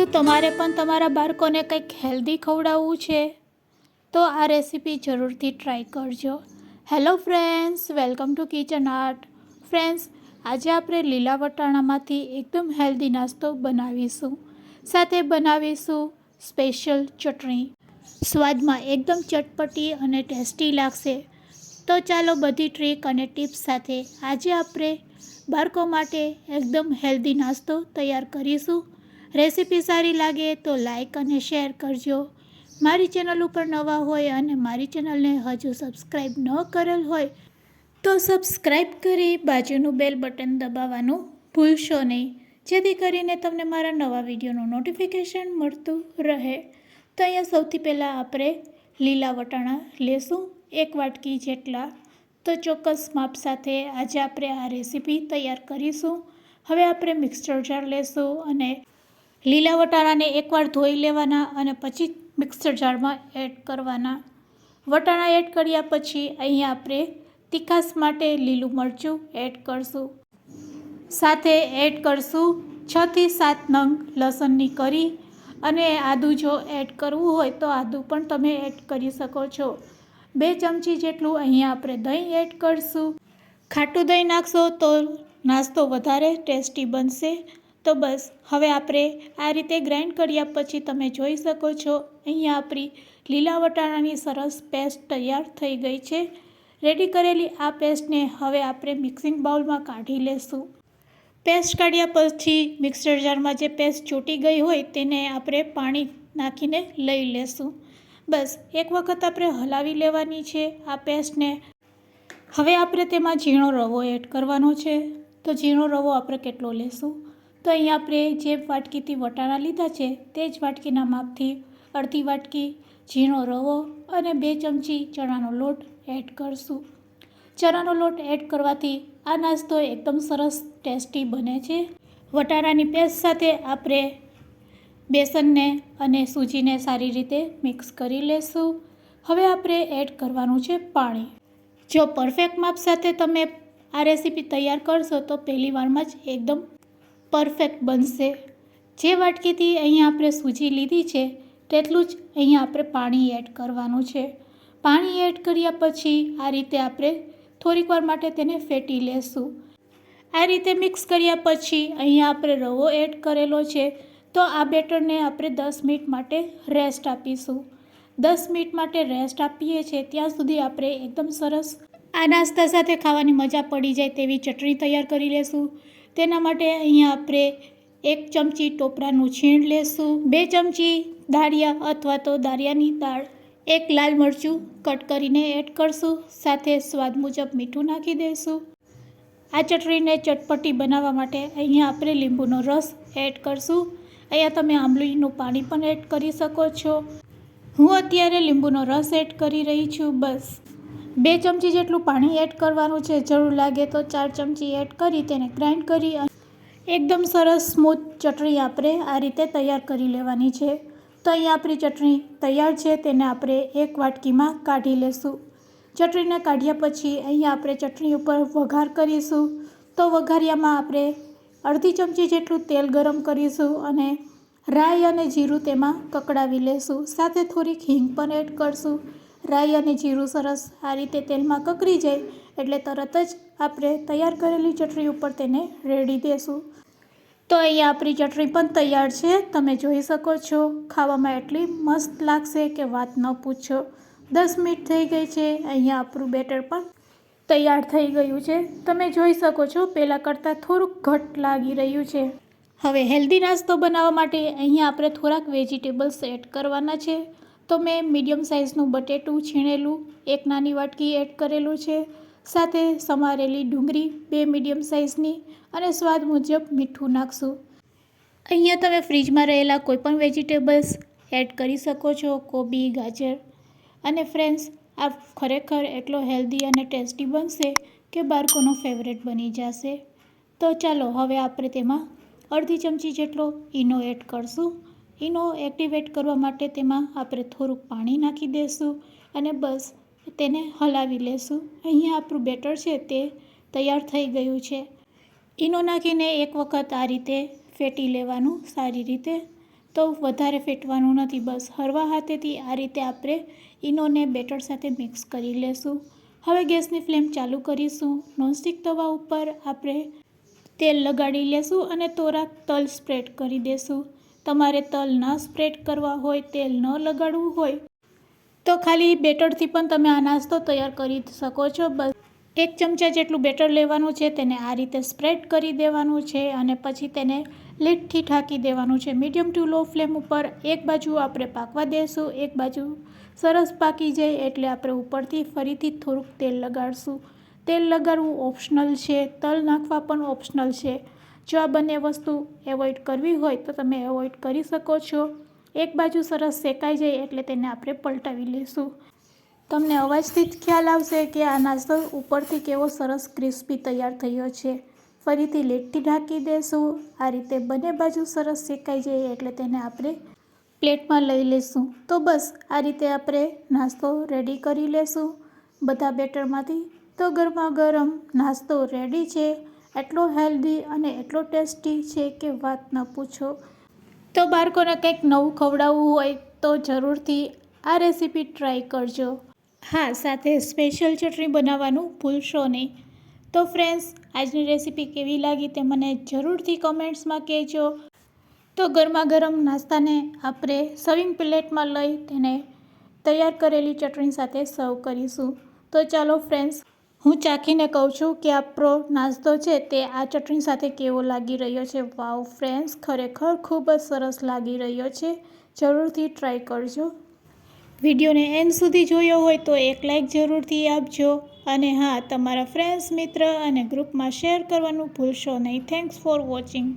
શું તમારે પણ તમારા બાળકોને કંઈક હેલ્ધી ખવડાવવું છે તો આ રેસીપી જરૂરથી ટ્રાય કરજો. Hello friends, welcome to kitchen art. Friends, આજે આપણે લીલા વટાણામાંથી એકદમ હેલ્ધી નાસ્તો બનાવીશું. સાથે બનાવીશું સ્પેશિયલ ચટણી. સ્વાદમાં એકદમ ચટપટી અને ટેસ્ટી લાગશે. તો ચાલો બધી ટ્રીક અને ટિપ્સ સાથે આજે આપણે બાળકો માટે એકદમ હેલ્ધી નાસ્તો તૈયાર કરીશું. રેસીપી સારી લાગે તો લાઈક અને શેર કરજો. મારી ચેનલ ઉપર નવા હોય અને મારી ચેનલને હજુ સબસ્ક્રાઈબ ન કરેલ હોય તો સબસ્ક્રાઈબ કરી બાજુનું બેલ બટન દબાવવાનું ભૂલશો નહીં, જેથી કરીને તમને મારા નવા વિડીયોનું નોટિફિકેશન મળતું રહે. તો અહીંયા સૌથી પહેલાં આપણે લીલા વટાણા લેશું, 1 વાટકી જેટલા. તો ચોક્કસ માપ સાથે આજે આપણે આ રેસીપી તૈયાર કરીશું. હવે આપણે મિક્સર જાર લેશું અને લીલા વટાણાને એકવાર ધોઈ લેવાના અને પછી મિક્સર જારમાં એડ કરવાના. વટાણા એડ કર્યા પછી અહીંયા આપણે તીખાશ માટે લીલું મરચું એડ કરશું. સાથે એડ કરશું 6 થી 7 નંગ લસણની કળી અને આદું જો એડ કરવું હોય તો આદું પણ તમે એડ કરી શકો છો. 2 ચમચી જેટલું અહીંયા આપણે દહીં એડ કરશું. ખાટું દહીં નાખશો તો નાસ્તો વધારે ટેસ્ટી બનશે. તો બસ હવે આપણે આ રીતે ગ્રાઇન્ડ કર્યા પછી તમે જોઈ શકો છો અહીંયા આપણી લીલા વટાણાની સરસ પેસ્ટ તૈયાર થઈ ગઈ છે. રેડી કરેલી આ પેસ્ટને હવે આપણે મિક્સિંગ બાઉલમાં કાઢી લેશું. પેસ્ટ કાઢ્યા પછી મિક્સર જારમાં જે પેસ્ટ ચોંટી ગઈ હોય તેને આપણે પાણી નાખીને લઈ લેશું. બસ એક વખત આપણે હલાવી લેવાની છે આ પેસ્ટને. હવે આપણે તેમાં ઝીણો રવો એડ કરવાનો છે. તો ઝીણો રવો આપણે કેટલો લેશું તો અહીંયા આપણે જે વાટકીથી વટાણા લીધા છે તે જ વાટકીના માપથી અડધી વાટકી ઝીણો રવો અને 2 ચમચી ચણાનો લોટ એડ કરશું. ચણાનો લોટ એડ કરવાથી આ નાસ્તો એકદમ સરસ ટેસ્ટી બને છે. વટાણાની પેસ્ટ સાથે આપણે બેસનને અને સૂજીને સારી રીતે મિક્સ કરી લેશું. હવે આપણે એડ કરવાનું છે પાણી. જો પરફેક્ટ માપ સાથે તમે આ રેસીપી તૈયાર કરશો તો પહેલી વારમાં જ એકદમ પરફેક્ટ બનશે. જે વાટકીથી અહીંયા આપણે સૂજી લીધી છે તેટલું જ અહીંયા આપણે પાણી એડ કરવાનું છે. પાણી એડ કર્યા પછી આ રીતે આપણે થોડીક વાર માટે તેને ફેટી લેશું. આ રીતે મિક્સ કર્યા પછી અહીંયા આપણે રવો એડ કરેલો છે. તો આ બેટરને આપણે 10 મિનિટ માટે રેસ્ટ આપીશું. 10 મિનિટ માટે રેસ્ટ આપીએ છીએ ત્યાં સુધી આપણે એકદમ સરસ આ નાસ્તા સાથે ખાવાની મજા પડી જાય તેવી ચટણી તૈયાર કરી લેશું. તેના માટે અહીંયા આપણે 1 ચમચી ટોપરાનું છીણ લેશું, 2 ચમચી દાળિયા અથવા તો દાળિયાની દાળ, 1 લાલ મરચું કટ કરીને એડ કરશું. સાથે સ્વાદ મુજબ મીઠું નાખી દઈશું. આ ચટણીને ચટપટી બનાવવા માટે અહીંયા આપણે લીંબુનો રસ એડ કરશું. અહીંયા તમે આંબલીનું પાણી પણ એડ કરી શકો છો. હું અત્યારે લીંબુનો રસ એડ કરી રહી છું. બસ 2 ચમચી જેટલું પાણી એડ કરવાનું છે. જરૂર લાગે તો 4 ચમચી એડ કરી તેને ગ્રાઇન્ડ કરી એકદમ સરસ સ્મૂથ ચટણી આપણે આ રીતે તૈયાર કરી લેવાની છે. તો અહીંયા આપણી ચટણી તૈયાર છે. તેને આપણે એક વાટકીમાં કાઢી લેશું. ચટણીને કાઢ્યા પછી અહીંયા આપણે ચટણી ઉપર વઘાર કરીશું. તો વઘારિયામાં આપણે અડધી ચમચી જેટલું તેલ ગરમ કરીશું અને રાઈ અને જીરું તેમાં કકડાવી લેશું. સાથે થોડીક હિંગ પણ એડ કરશું. રાઈ અને જીરું સરસ આ રીતે તેલમાં કકડી જાય એટલે તરત જ આપણે તૈયાર કરેલી ચટણી ઉપર તેને રેડી દેશું. તો અહીંયા આપણી ચટણી પણ તૈયાર છે. તમે જોઈ શકો છો ખાવામાં એટલી મસ્ત લાગશે કે વાત ન પૂછો. 10 મિનિટ થઈ ગઈ છે. અહીંયા આપણું બેટર પણ તૈયાર થઈ ગયું છે. તમે જોઈ શકો છો પહેલાં કરતાં થોડુંક ઘટ લાગી રહ્યું છે. હવે હેલ્ધી નાસ્તો બનાવવા માટે અહીંયા આપણે થોડાક વેજીટેબલ્સ એડ કરવાના છે. તો મેં મીડિયમ સાઇઝનું બટેટું છીણેલું 1 નાની વાટકી એડ કરેલું છે. સાથે સમારેલી ડુંગળી 2 મીડિયમ સાઇઝની અને સ્વાદ મુજબ મીઠું નાખશું. અહીંયા તમે ફ્રીજમાં રહેલા કોઈપણ વેજીટેબલ્સ એડ કરી શકો છો, કોબી, ગાજર. અને ફ્રેન્ડ્સ, આ ખરેખર એટલો હેલ્ધી અને ટેસ્ટી બનશે કે બાળકોનો ફેવરેટ બની જશે. તો ચાલો હવે આપણે તેમાં અડધી ચમચી જેટલો ઈનો એડ કરશું. ઈનો એક્ટિવેટ કરવા માટે તેમાં આપણે થોડુંક પાણી નાખી દઈશું અને બસ તેને હલાવી લેશું. અહીંયા આપણું બેટર છે તે તૈયાર થઈ ગયું છે. ઈનો નાખીને એક વખત આ રીતે ફેટી લેવાનું સારી રીતે. તો વધારે ફેટવાનું નથી, બસ હળવા હાથેથી આ રીતે આપણે ઈનોને બેટર સાથે મિક્સ કરી લેશું. હવે ગેસની ફ્લેમ ચાલુ કરીશું. નોનસ્ટિક તવા ઉપર આપણે તેલ લગાડી લેશું અને થોડાક તલ સ્પ્રેડ કરી દેશું. તમારે તલ ન સ્પ્રેડ કરવા હોય, તેલ ન લગાડવું હોય તો ખાલી બેટરથી પણ તમે આ નાસ્તો તૈયાર કરી શકો છો. બસ 1 ચમચા જેટલું બેટર લેવાનું છે, તેને આ રીતે સ્પ્રેડ કરી દેવાનું છે અને પછી તેને લીડથી ઢાંકી દેવાનું છે. મીડિયમ ટુ લો ફ્લેમ ઉપર એક બાજુ આપણે પાકવા દેશું. એક બાજુ સરસ પાકી જાય એટલે આપણે ઉપરથી ફરીથી થોડુંક તેલ લગાડશું. તેલ લગાડવું ઓપ્શનલ છે, તલ નાખવા પણ ઓપ્શનલ છે. જો આ બંને વસ્તુ એવોઇડ કરવી હોય તો તમે એવોઇડ કરી શકો છો. એક બાજુ સરસ શેકાઈ જાય એટલે તેને આપણે પલટાવી લઈશું. તમને અવાજથી જ ખ્યાલ આવશે કે આ નાસ્તો ઉપરથી કેવો સરસ ક્રિસ્પી તૈયાર થયો છે. ફરીથી લીડથી ઢાંકી દેશું. આ રીતે બંને બાજુ સરસ શેકાઈ જાય એટલે તેને આપણે પ્લેટમાં લઈ લઈશું. તો બસ આ રીતે આપણે નાસ્તો રેડી કરી લેશું બધા બેટરમાંથી. તો ગરમા ગરમ નાસ્તો રેડી છે. એટલો હેલ્ધી અને એટલો ટેસ્ટી છે કે વાત ન પૂછો. તો બાળકોને કંઈક નવું ખવડાવવું હોય તો જરૂરથી આ રેસીપી ટ્રાય કરજો. હા, સાથે સ્પેશિયલ ચટણી બનાવવાનું ભૂલશો નહીં. તો ફ્રેન્ડ્સ, આજની રેસીપી કેવી લાગી તે મને જરૂરથી કમેન્ટ્સમાં કહેજો. તો ગરમા ગરમ નાસ્તાને આપણે સર્વિંગ પ્લેટમાં લઈ તેને તૈયાર કરેલી ચટણી સાથે સર્વ કરીશું. તો ચાલો ફ્રેન્ડ્સ, હું ચાખીને કહું છું કે આપણો નાસ્તો છે તે આ ચટણી સાથે કેવો લાગી રહ્યો છે. વાવ ફ્રેન્ડ્સ, ખરેખર ખૂબ જ સરસ લાગી રહ્યો છે. જરૂરથી ટ્રાય કરજો. વિડીયોને એન્ડ સુધી જોયો હોય તો એક લાઈક જરૂરથી આપજો. અને હા, તમારા ફ્રેન્ડ્સ, મિત્ર અને ગ્રુપમાં શેર કરવાનું ભૂલશો નહીં. Thanks for watching.